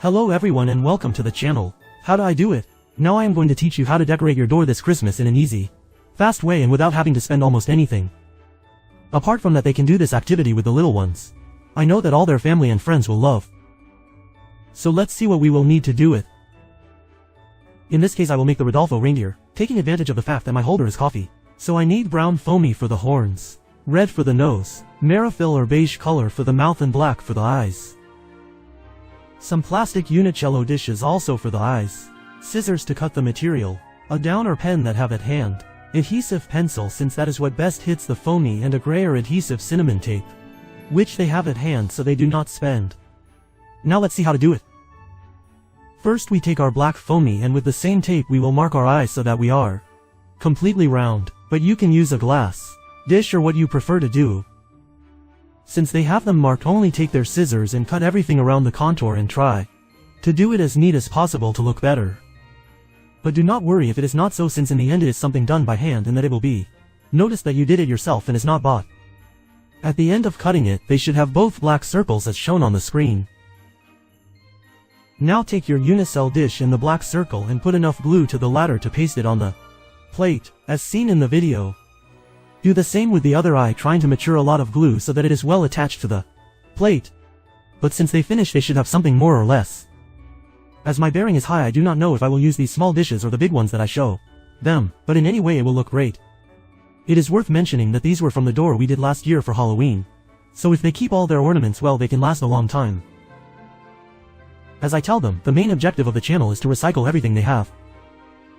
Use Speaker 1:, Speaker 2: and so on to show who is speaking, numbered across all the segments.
Speaker 1: Hello everyone and welcome to the channel. How do I do it? Now I am going to teach you how to decorate your door this Christmas in an easy, fast way and without having to spend almost anything. Apart from that, they can do this activity with the little ones. I know that all their family and friends will love. So let's see what we will need to do it. In this case I will make the Rodolfo reindeer, taking advantage of the fact that my holder is coffee. So I need brown foamy for the horns, red for the nose, Marifil or beige color for the mouth and black for the eyes. Some plastic unicello dishes also for the eyes, scissors to cut the material, a downer pen that have at hand, adhesive pencil since that is what best hits the foamy, and a grayer adhesive cinnamon tape, which they have at hand so they do not spend. Now let's see how to do it. First we take our black foamy and with the same tape we will mark our eyes so that we are completely round, but you can use a glass dish or what you prefer to do. Since they have them marked, only take their scissors and cut everything around the contour and try to do it as neat as possible to look better. But do not worry if it is not so, since in the end it is something done by hand and that it will be noticed that you did it yourself and is not bought. At the end of cutting it, they should have both black circles as shown on the screen. Now take your unicell dish and the black circle and put enough glue to the latter to paste it on the plate, as seen in the video. Do the same with the other eye, trying to mature a lot of glue so that it is well attached to the plate. But since they finish, they should have something more or less. As my bearing is high, I do not know if I will use these small dishes or the big ones that I show them, but in any way it will look great. It is worth mentioning that these were from the door we did last year for Halloween, so if they keep all their ornaments well, they can last a long time. As I tell them, the main objective of the channel is to recycle everything they have.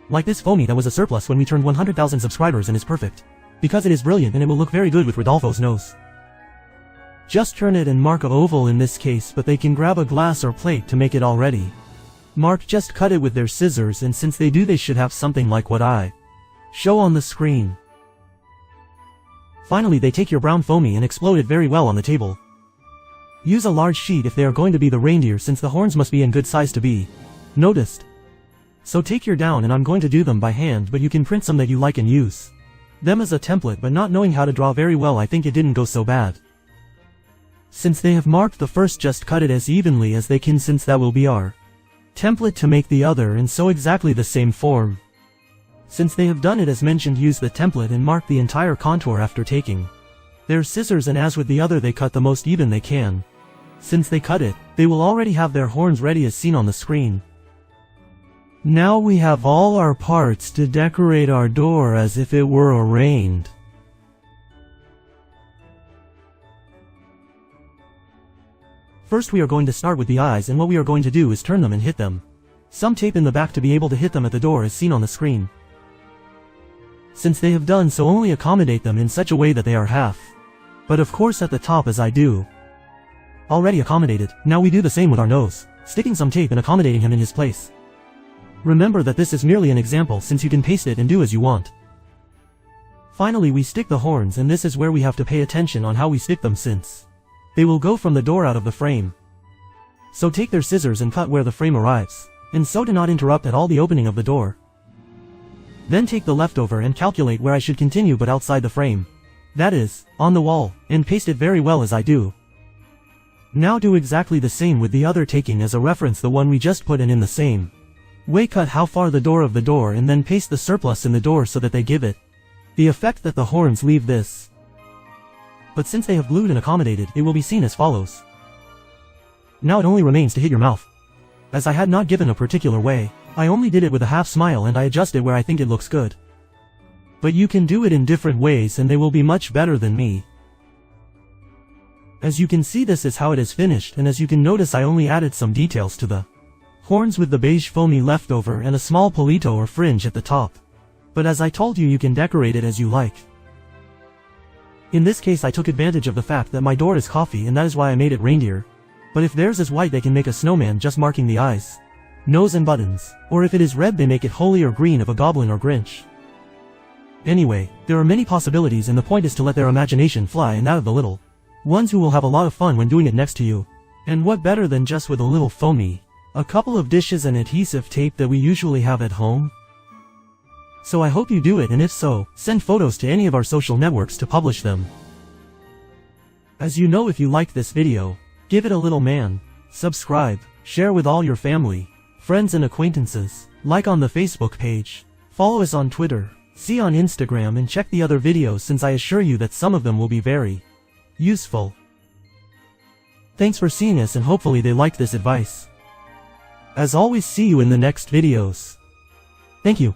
Speaker 1: Like this foamy that was a surplus when we turned 100,000 subscribers and is perfect, because it is brilliant and it will look very good with Rodolfo's nose. Just turn it and mark an oval in this case, but they can grab a glass or plate to make it already marked. Just cut it with their scissors, and since they do, they should have something like what I show on the screen. Finally, they take your brown foamy and explode it very well on the table. Use a large sheet if they are going to be the reindeer, since the horns must be in good size to be noticed. So take your down, and I'm going to do them by hand, but you can print some that you like and use them as a template. But not knowing how to draw very well, I think it didn't go so bad. Since they have marked the first, just cut it as evenly as they can, since that will be our template to make the other, and so exactly the same form. Since they have done it as mentioned, use the template and mark the entire contour after taking their scissors, and as with the other, they cut the most even they can. Since they cut it, they will already have their horns ready as seen on the screen. Now we have all our parts to decorate our door as if it were arranged. First we are going to start with the eyes, and what we are going to do is turn them and hit them some tape in the back to be able to hit them at the door as seen on the screen. Since they have done so, only accommodate them in such a way that they are half, but of course at the top as I do already accommodated. Now we do the same with our nose, sticking some tape and accommodating him in his place. Remember that this is merely an example, since you can paste it and do as you want. Finally we stick the horns, and this is where we have to pay attention on how we stick them, since they will go from the door out of the frame. So take their scissors and cut where the frame arrives, and so do not interrupt at all the opening of the door. Then take the leftover and calculate where I should continue, but outside the frame, that is, on the wall, and paste it very well as I do. Now do exactly the same with the other, taking as a reference the one we just put in the same way cut how far the door of the door, and then paste the surplus in the door so that they give it the effect that the horns leave this. But since they have glued and accommodated, it will be seen as follows. Now it only remains to hit your mouth. As I had not given a particular way, I only did it with a half smile, and I adjust it where I think it looks good. But you can do it in different ways and they will be much better than me. As you can see, this is how it is finished, and as you can notice, I only added some details to the horns with the beige foamy leftover and a small palito or fringe at the top. But as I told you, you can decorate it as you like. In this case I took advantage of the fact that my door is coffee, and that is why I made it reindeer. But if theirs is white, they can make a snowman just marking the eyes, nose and buttons. Or if it is red, they make it holy or green of a goblin or Grinch. Anyway, there are many possibilities, and the point is to let their imagination fly, and that of the little ones who will have a lot of fun when doing it next to you. And what better than just with a little foamy, a couple of dishes and adhesive tape that we usually have at home? So I hope you do it, and if so, send photos to any of our social networks to publish them. As you know, if you liked this video, give it a little man, subscribe, Share with all your family, friends and acquaintances. Like on the Facebook page. Follow us on Twitter. See on Instagram and check the other videos since I assure you that some of them will be very useful. Thanks for seeing us and hopefully they liked this advice. As always, see you in the next videos. Thank you.